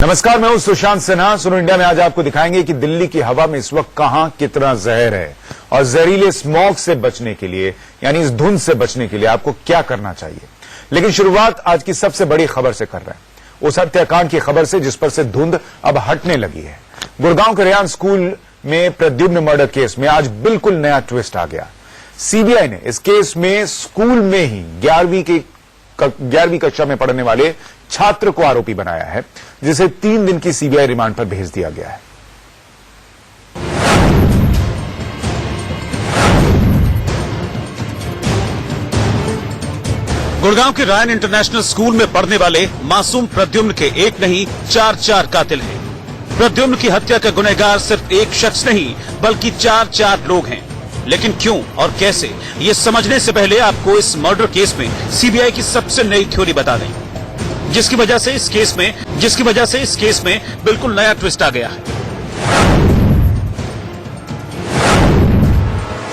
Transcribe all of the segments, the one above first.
नमस्कार, मैं हूं सुशांत सिन्हा। सुनो इंडिया में आज आपको दिखाएंगे कि दिल्ली की हवा में इस वक्त कहां कितना जहर है और जहरीले स्मॉग से बचने के लिए यानी इस धुंध से बचने के लिए आपको क्या करना चाहिए। लेकिन शुरुआत आज की सबसे बड़ी खबर से कर रहे हैं, उस हत्याकांड की खबर से जिस पर से धुंध अब हटने लगी है। गुड़गांव के रेयान स्कूल में प्रद्युम्न मर्डर केस में आज बिल्कुल नया ट्विस्ट आ गया। सीबीआई ने इस केस में स्कूल में ही 11वीं कक्षा में पढ़ने वाले छात्र को आरोपी बनाया है, जिसे 3 दिन की सीबीआई रिमांड पर भेज दिया गया है। गुड़गांव के रायन इंटरनेशनल स्कूल में पढ़ने वाले मासूम प्रद्युम्न के एक नहीं 4 कातिल हैं। प्रद्युम्न की हत्या का गुनहगार सिर्फ एक शख्स नहीं बल्कि 4 लोग हैं। लेकिन क्यों और कैसे, ये समझने से पहले आपको इस मर्डर केस में सीबीआई की सबसे नई थ्योरी बता दें, जिसकी वजह से इस केस में बिल्कुल नया ट्विस्ट आ गया है।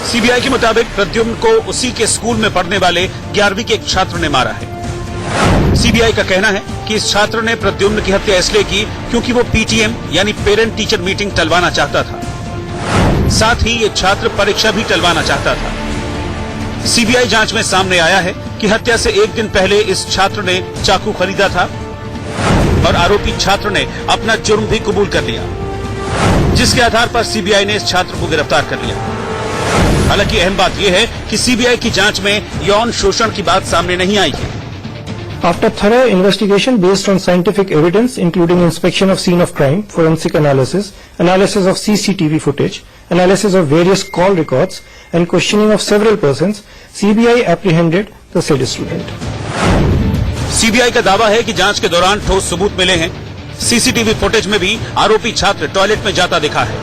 सीबीआई के मुताबिक प्रद्युम्न को उसी के स्कूल में पढ़ने वाले 11वीं के एक छात्र ने मारा है। सीबीआई का कहना है कि इस छात्र ने प्रद्युम्न की हत्या इसलिए की क्योंकि वो पीटीएम यानी पेरेंट टीचर मीटिंग टलवाना चाहता था। साथ ही ये छात्र परीक्षा भी टलवाना चाहता था। सीबीआई जांच में सामने आया है कि हत्या से एक दिन पहले इस छात्र ने चाकू खरीदा था और आरोपी छात्र ने अपना जुर्म भी कबूल कर लिया, जिसके आधार पर सीबीआई ने इस छात्र को गिरफ्तार कर लिया। हालांकि अहम बात यह है कि सीबीआई की जांच में यौन शोषण की बात सामने नहीं आई है। After thorough investigation based on scientific evidence, including inspection of scene of crime, forensic analysis, analysis of CCTV footage, analysis of various call records, and questioning of several persons, CBI apprehended the said student. CBI का दावा है कि जांच के दौरान ठोस सबूत मिले हैं। सीसीटीवी फुटेज में भी आरोपी छात्र टॉयलेट में जाता दिखा है।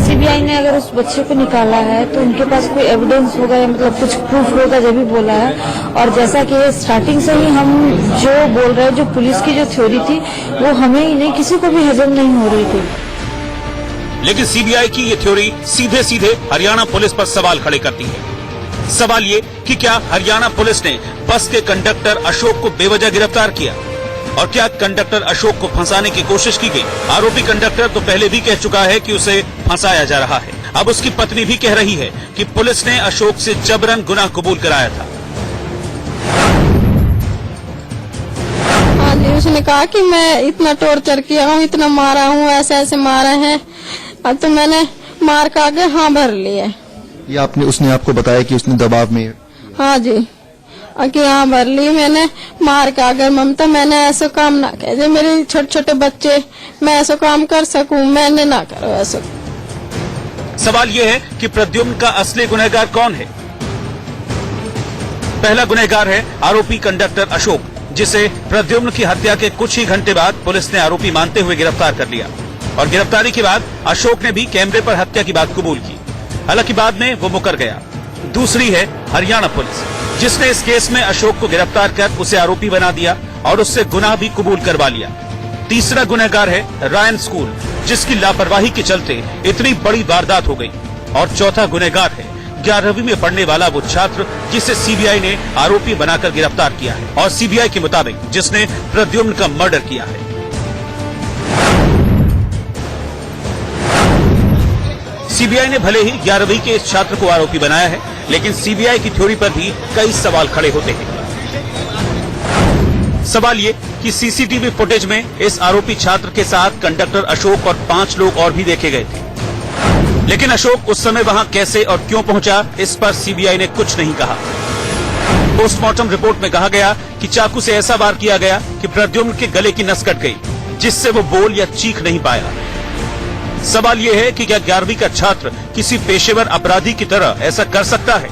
सीबीआई ने अगर उस बच्चे को निकाला है तो उनके पास कोई एविडेंस होगा या मतलब कुछ प्रूफ होगा, जब भी बोला है। और जैसा कि स्टार्टिंग से ही हम जो बोल रहे हैं, जो पुलिस की जो थ्योरी थी वो हमें ही नहीं किसी को भी हजम नहीं हो रही थी। लेकिन सीबीआई की ये थ्योरी सीधे सीधे हरियाणा पुलिस पर सवाल खड़े करती है। सवाल ये कि क्या हरियाणा पुलिस ने बस के कंडक्टर अशोक को बेवजह गिरफ्तार किया और क्या कंडक्टर अशोक को फंसाने की कोशिश की गई। आरोपी कंडक्टर तो पहले भी कह चुका है कि उसे फंसाया जा रहा है। अब उसकी पत्नी भी कह रही है कि पुलिस ने अशोक से जबरन गुनाह कबूल कराया था। हाँ जी, उसने कहा कि मैं इतना टॉर्चर किया हूँ, इतना मारा हूँ, ऐसे ऐसे मारा है। अब तो मैंने मार का आगे हाँ भर लिया। ये उसने आपको बताया कि उसने दबाव में? हाँ जी, कि हाँ भर ली मैंने मार के। अगर ममता मैंने ऐसा काम ना किया, मेरे छोटे छोटे बच्चे, मैं ऐसा काम कर सकूं, मैंने ना करो ऐसा। सवाल यह है कि प्रद्युम्न का असली गुनहगार कौन है। पहला गुनहगार है आरोपी कंडक्टर अशोक, जिसे प्रद्युम्न की हत्या के कुछ ही घंटे बाद पुलिस ने आरोपी मानते हुए गिरफ्तार कर लिया। और गिरफ्तारी के बाद अशोक ने भी कैमरे पर हत्या की बात कबूल की, हालांकि बाद में वो मुकर गया। दूसरी है हरियाणा पुलिस, जिसने इस केस में अशोक को गिरफ्तार कर उसे आरोपी बना दिया और उससे गुनाह भी कबूल करवा लिया। तीसरा गुनहगार है रायन स्कूल, जिसकी लापरवाही के चलते इतनी बड़ी वारदात हो गई। और चौथा गुनहगार है 11वीं में पढ़ने वाला वो छात्र, जिसे सीबीआई ने आरोपी बनाकर गिरफ्तार किया है और सीबीआई के मुताबिक जिसने प्रद्युम्न का मर्डर किया है। सीबीआई ने भले ही 11वीं के इस छात्र को आरोपी बनाया है, लेकिन सीबीआई की थ्योरी पर भी कई सवाल खड़े होते हैं। सवाल ये कि सीसीटीवी फुटेज में इस आरोपी छात्र के साथ कंडक्टर अशोक और 5 लोग और भी देखे गए थे, लेकिन अशोक उस समय वहां कैसे और क्यों पहुंचा, इस पर सीबीआई ने कुछ नहीं कहा। पोस्टमार्टम रिपोर्ट में कहा गया कि चाकू से ऐसा वार किया गया कि प्रद्युम्न के गले की नस कट गई, जिससे वो बोल या चीख नहीं पाया। सवाल यह है कि क्या 11वीं का छात्र किसी पेशेवर अपराधी की तरह ऐसा कर सकता है।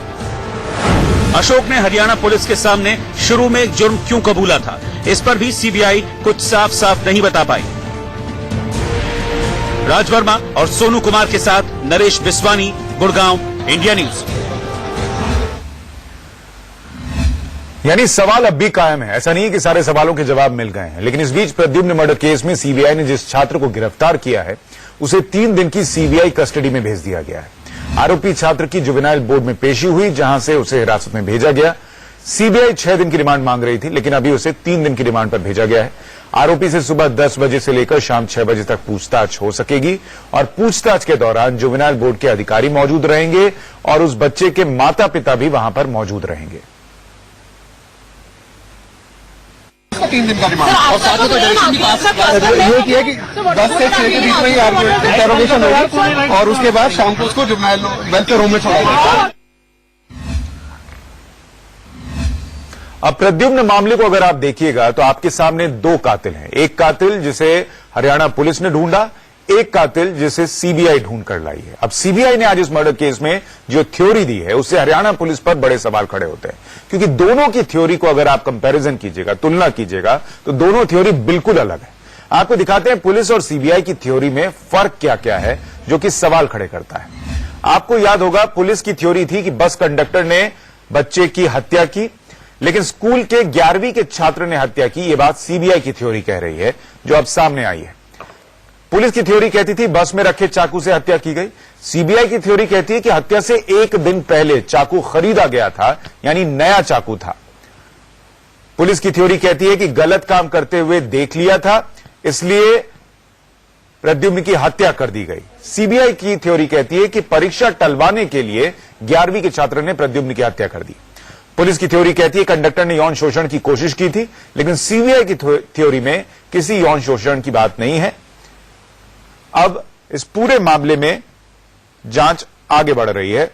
अशोक ने हरियाणा पुलिस के सामने शुरू में जुर्म क्यों कबूला था, इस पर भी सीबीआई कुछ साफ साफ नहीं बता पाई। राज वर्मा और सोनू कुमार के साथ नरेश बिस्वानी, गुड़गांव, इंडिया न्यूज। यानी सवाल अब भी कायम है। ऐसा नहीं है कि सारे सवालों के जवाब मिल गए हैं, लेकिन इस बीच प्रद्युम्न मर्डर केस में सीबीआई ने जिस छात्र को गिरफ्तार किया है उसे 3 दिन की सीबीआई कस्टडी में भेज दिया गया है। आरोपी छात्र की जुवेनाइल बोर्ड में पेशी हुई, जहां से उसे हिरासत में भेजा गया। सीबीआई 6 दिन की रिमांड मांग रही थी, लेकिन अभी उसे 3 दिन की रिमांड पर भेजा गया है। आरोपी से सुबह 10 बजे से लेकर शाम 6 बजे तक पूछताछ हो सकेगी और पूछताछ के दौरान जुवेनाइल बोर्ड के अधिकारी मौजूद रहेंगे और उस बच्चे के माता पिता भी वहां पर मौजूद रहेंगे। 3 दिन का रिमांड और साथ ही डायरेक्शन भी पास ये किया कि 10 से 6 के बीच में ही इंटरोगेशन होगी और उसके बाद शाम को उसको जुवेनाइल वेलफेयर होम में छोड़ा जाएगा। अब प्रद्युम्न मामले को अगर आप देखिएगा तो आपके सामने 2 कातिल हैं। एक कातिल जिसे हरियाणा पुलिस ने ढूंढा, एक कातिल जिसे सीबीआई ढूंढ कर लाई है। अब सीबीआई ने आज इस मर्डर केस में जो थ्योरी दी है उससे हरियाणा पुलिस पर बड़े सवाल खड़े होते हैं, क्योंकि दोनों की थ्योरी को अगर आप कंपैरिजन कीजिएगा, तुलना कीजिएगा, तो दोनों थ्योरी बिल्कुल अलग है। आपको दिखाते हैं पुलिस और सीबीआई की थ्योरी में फर्क क्या क्या है जो कि सवाल खड़े करता है। आपको याद होगा पुलिस की थ्योरी थी कि बस कंडक्टर ने बच्चे की हत्या की, लेकिन स्कूल के 11वीं के छात्र ने हत्या की। यह बात सीबीआई की थ्योरी कह रही है जो अब सामने आई है। पुलिस की थ्योरी कहती थी बस में रखे चाकू से हत्या की गई। सीबीआई की थ्योरी कहती है कि हत्या से 1 दिन पहले चाकू खरीदा गया था, यानी नया चाकू था। पुलिस की थ्योरी कहती है कि गलत काम करते हुए देख लिया था, इसलिए प्रद्युम्न की हत्या कर दी गई। सीबीआई की थ्योरी कहती है कि परीक्षा टलवाने के लिए 11वीं के छात्र ने प्रद्युम्न की हत्या कर दी। पुलिस की थ्योरी कहती है कंडक्टर ने यौन शोषण की कोशिश की थी, लेकिन सीबीआई की थ्योरी में किसी यौन शोषण की बात नहीं है। अब इस पूरे मामले में जांच आगे बढ़ रही है।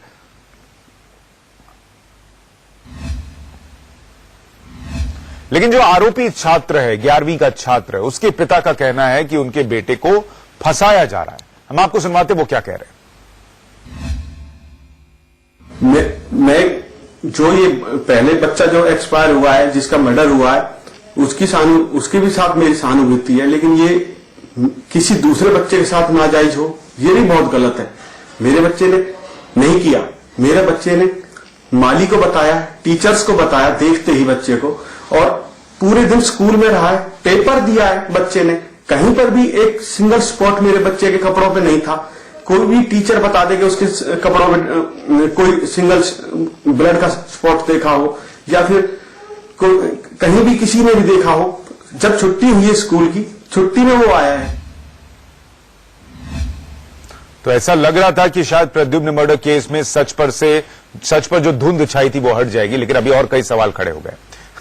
लेकिन जो आरोपी छात्र है, 11वीं का छात्र, उसके पिता का कहना है कि उनके बेटे को फंसाया जा रहा है। हम आपको सुनवाते वो क्या कह रहे हैं। मैं जो ये पहले बच्चा जो एक्सपायर हुआ है, जिसका मर्डर हुआ है, उसके भी साथ मेरी सहानुभूति है, लेकिन ये किसी दूसरे बच्चे के साथ नाजायज हो, ये भी बहुत गलत है। मेरे बच्चे ने नहीं किया, मेरे बच्चे ने माली को बताया, टीचर्स को बताया देखते ही बच्चे को, और पूरे दिन स्कूल में रहा है, पेपर दिया है बच्चे ने, कहीं पर भी एक सिंगल स्पॉट मेरे बच्चे के कपड़ों पे नहीं था। कोई भी टीचर बता दे कि उसके कपड़ों में कोई सिंगल ब्लड का स्पॉट देखा हो, या फिर कहीं भी किसी ने भी देखा हो। जब छुट्टी हुई है स्कूल की, छुट्टी में वो आया है। तो ऐसा लग रहा था कि शायद प्रद्युम्न मर्डर केस में सच पर जो धुंध छाई थी वो हट जाएगी, लेकिन अभी और कई सवाल खड़े हो गए।